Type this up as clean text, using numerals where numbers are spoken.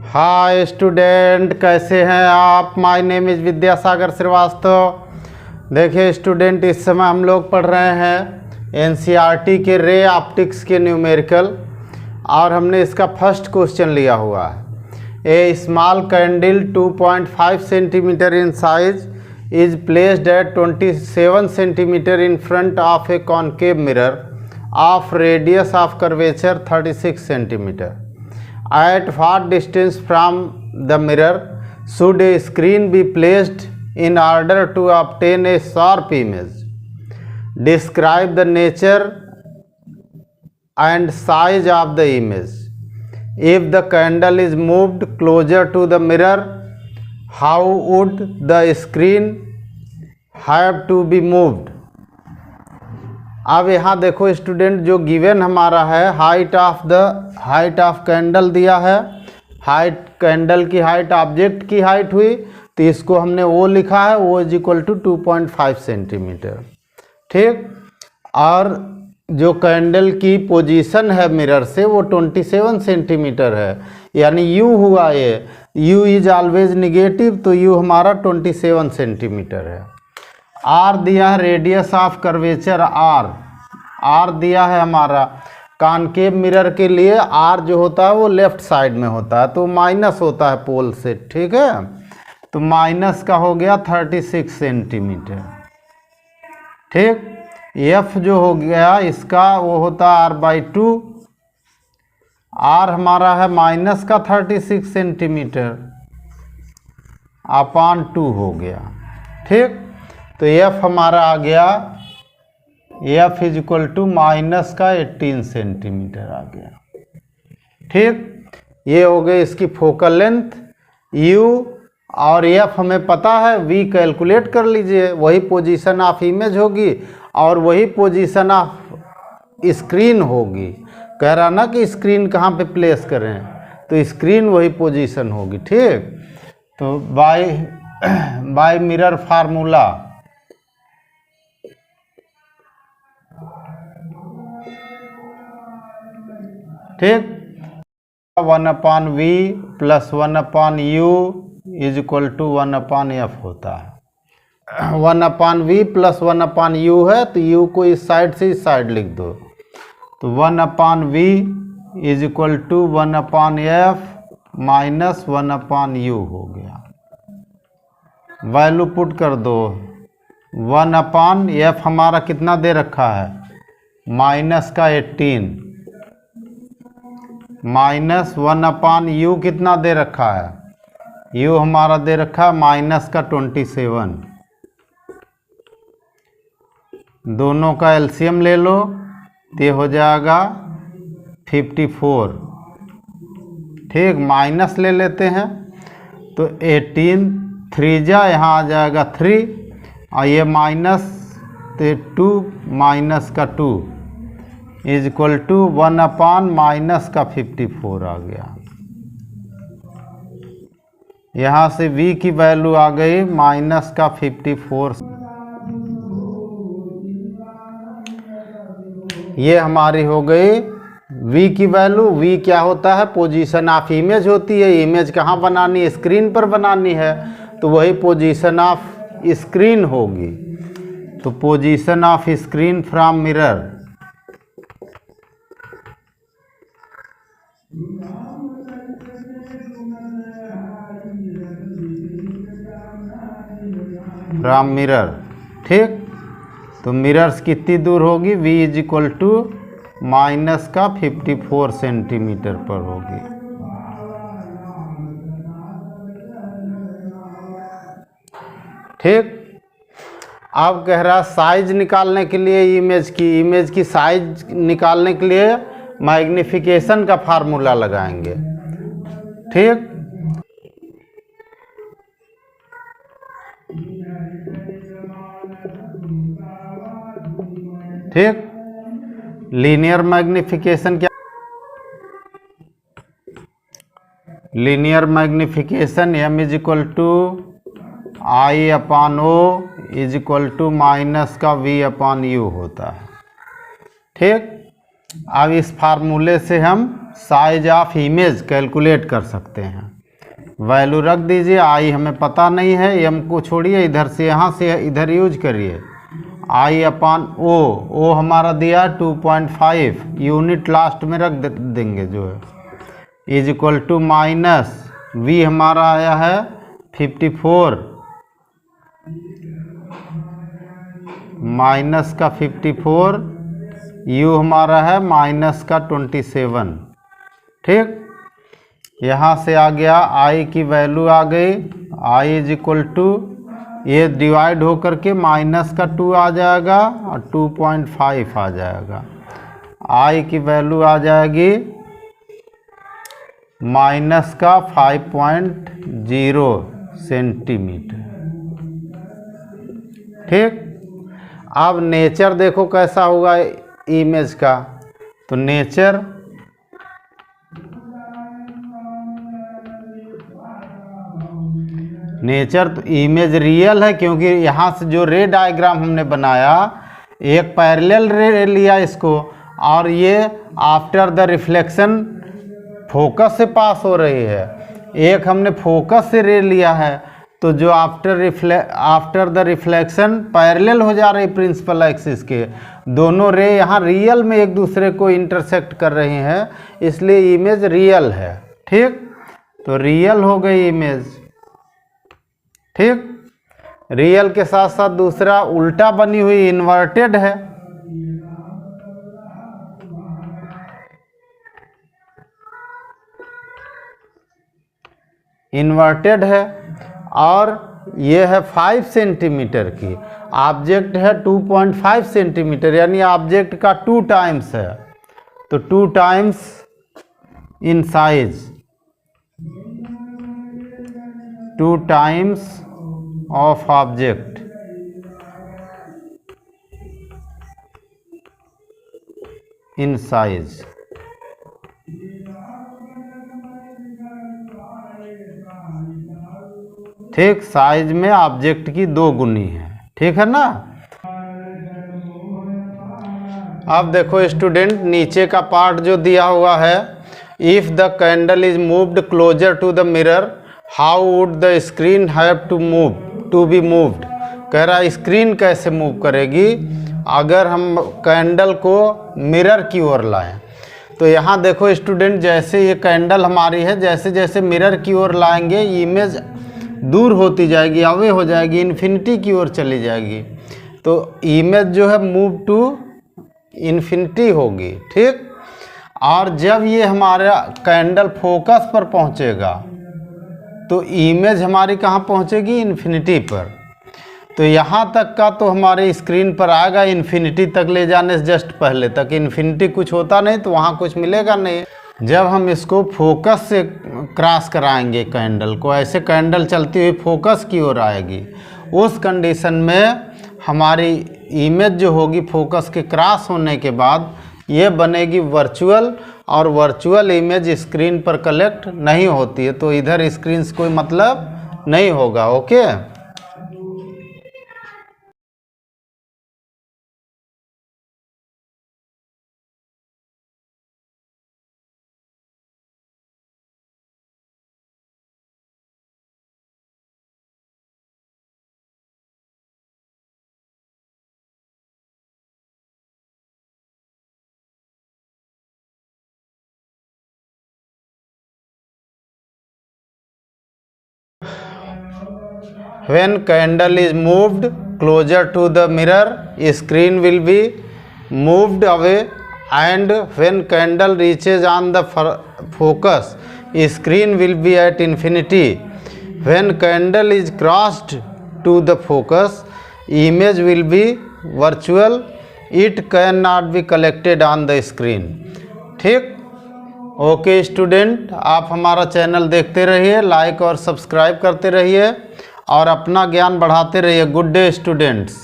Hi student, कैसे हैं आप। My name is Vidyasagar Shrivastava. देखिए स्टूडेंट, इस समय हम लोग पढ़ रहे हैं एनसीईआरटी के रे ऑप्टिक्स के न्यूमेरिकल, और हमने इसका फर्स्ट क्वेश्चन लिया हुआ है। A small candle 2.5 centimetre in size is placed at 27 centimetre in front of a concave mirror of radius of curvature 36 centimetre. At what distance from the mirror should a screen be placed in order to obtain a sharp image? Describe the nature and size of the image. If the candle is moved closer to the mirror, how would the screen have to be moved? अब यहाँ देखो student, जो given हमारा है height of candle दिया है। Height candle की height object की हाइट हुई, तो इसको हमने वो लिखा है, वो इज इक्वल टू 2.5 सेंटीमीटर। ठीक, और जो कैंडल की पोजीशन है मिरर से वो 27 सेंटीमीटर है, यानी यू हुआ ये। यू इज ऑलवेज निगेटिव, तो यू हमारा 27 सेंटीमीटर है। आर दिया है रेडियस ऑफ कर्वेचर आर दिया है हमारा। कॉनकेव मिरर के लिए आर जो होता है वो लेफ्ट साइड में होता है, तो माइनस होता है पोल से। ठीक है, तो माइनस का हो गया 36 सेंटीमीटर। ठीक, एफ जो हो गया इसका वो होता है r/2। आर हमारा है माइनस का 36 सेंटीमीटर अपॉन 2 हो गया। ठीक, तो एफ हमारा आ गया, F is equal to minus का 18 सेंटीमीटर आ गया। ठीक, ये हो गई इसकी फोकल लेंथ यू, और एफ हमें पता है, वी कैलकुलेट कर लीजिए। वही पोजीशन ऑफ इमेज होगी और वही पोजीशन ऑफ स्क्रीन होगी। कह रहा ना कि स्क्रीन कहाँ पे प्लेस करें, तो स्क्रीन वही पोजीशन होगी। ठीक, तो बाय मिरर फार्मूला, ठीक, 1/v plus 1/u is equal to 1/f होता है। 1/v प्लस 1/u है, तो u को इस साइड से इस साइड लिख दो, तो 1/v is equal to 1/f minus 1/u हो गया। वैल्यू पुट कर दो, 1/f हमारा कितना दे रखा है, माइनस का 18, माइनस 1/u कितना दे रखा है, u हमारा दे रखा है माइनस का 27। दोनों का एलसीएम ले लो, तो ये हो जाएगा 54। ठीक, माइनस ले लेते हैं, तो 18 3 जा यहाँ आ जाएगा 3, और ये माइनस, तो 2 माइनस का 2 इज इक्वल टू 1/ माइनस का 54 आ गया। यहाँ से v की वैल्यू आ गई माइनस का 54। ये हमारी हो गई v की वैल्यू। v क्या होता है, पोजीशन ऑफ इमेज होती है। इमेज कहाँ बनानी है, स्क्रीन पर बनानी है, तो वही पोजीशन ऑफ स्क्रीन होगी। तो position of screen from mirror, from mirror. ठीक, तो मिरर्स कितनी दूर होगी, v is equal to minus का 54 सेंटीमीटर पर होगी। ठीक, अब कह रहा साइज निकालने के लिए इमेज की साइज निकालने के लिए मैग्निफिकेशन का फार्मूला लगाएंगे। ठीक, ठीक, लीनियर मैग्निफिकेशन क्या, linear magnification m is equal to I/O is equal to minus का v/u होता है। ठीक, अब इस फार्मूले से हम साइज ऑफ इमेज कैलकुलेट कर सकते हैं। वैल्यू रख दीजिए, आई हमें पता नहीं है, एम को छोड़िए, इधर से यहाँ से इधर यूज करिए। आई अपान ओ हमारा दिया 2.5, यूनिट लास्ट में रख देंगे जो है, is equal to minus v हमारा आया है 54, माइनस का 54, यू हमारा है माइनस का 27। ठीक, यहाँ से आ गया आई की वैल्यू आ गई, आई इज इक्वल टू, ये डिवाइड हो करके माइनस का 2 आ जाएगा और 2.5 आ जाएगा। आई की वैल्यू आ जाएगी माइनस का 5.0 सेंटीमीटर। ठीक, अब नेचर देखो कैसा होगा इमेज का, तो नेचर तो इमेज रियल है, क्योंकि यहाँ से जो रे डायग्राम हमने बनाया, एक पैरेलल रे लिया इसको, और ये आफ्टर द रिफ्लेक्शन फोकस से पास हो रही है, एक हमने फोकस से रे लिया है, तो जो आफ्टर द रिफ्लेक्शन पैरेलल हो जा रही प्रिंसिपल एक्सिस के, दोनों रे यहाँ रियल में एक दूसरे को इंटरसेक्ट कर रही हैं, इसलिए इमेज रियल है। ठीक, तो रियल हो गई इमेज। ठीक, रियल के साथ साथ दूसरा उल्टा बनी हुई इन्वर्टेड है। इन्वर्टेड है, और ये है 5 सेंटीमीटर की, ऑब्जेक्ट है 2.5 सेंटीमीटर, यानी ऑब्जेक्ट का 2 टाइम्स है, तो 2 times in size, 2 times of object in size. ठीक, साइज में ऑब्जेक्ट की 2 गुनी है। ठीक है ना। अब देखो स्टूडेंट, नीचे का पार्ट जो दिया हुआ है, if the candle is moved closer to the mirror how would the screen have to be moved. कह रहा है स्क्रीन कैसे मूव करेगी अगर हम कैंडल को मिरर की ओर लाएं। तो यहाँ देखो स्टूडेंट, जैसे ये कैंडल हमारी है, जैसे जैसे मिरर की ओर लाएंगे इमेज दूर होती जाएगी, अवे हो जाएगी, इन्फिनिटी की ओर चली जाएगी, तो इमेज जो है मूव टू इन्फिनिटी होगी। ठीक, और जब ये हमारा कैंडल फोकस पर पहुंचेगा तो इमेज हमारी कहाँ पहुंचेगी, इन्फिनिटी पर। तो यहाँ तक का तो हमारे स्क्रीन पर आएगा, इन्फिनिटी तक ले जाने से जस्ट पहले तक, इन्फिनिटी कुछ होता नहीं तो वहाँ कुछ मिलेगा नहीं। जब हम इसको फोकस से क्रॉस कराएंगे कैंडल को, ऐसे कैंडल चलती हुई फोकस की ओर आएगी, उस कंडीशन में हमारी इमेज जो होगी फोकस के क्रॉस होने के बाद ये बनेगी वर्चुअल, और वर्चुअल इमेज स्क्रीन पर कलेक्ट नहीं होती है, तो इधर स्क्रीन से कोई मतलब नहीं होगा। Okay, when candle is moved closer to the mirror, screen will be moved away, and when candle reaches on the focus, screen will be at infinity. When candle is crossed to the focus, image will be virtual, it cannot be collected on the screen. ठीक, okay student, आप हमारा channel देखते रहिए, like और subscribe करते रहिए और अपना ज्ञान बढ़ाते रहिए। Good day students.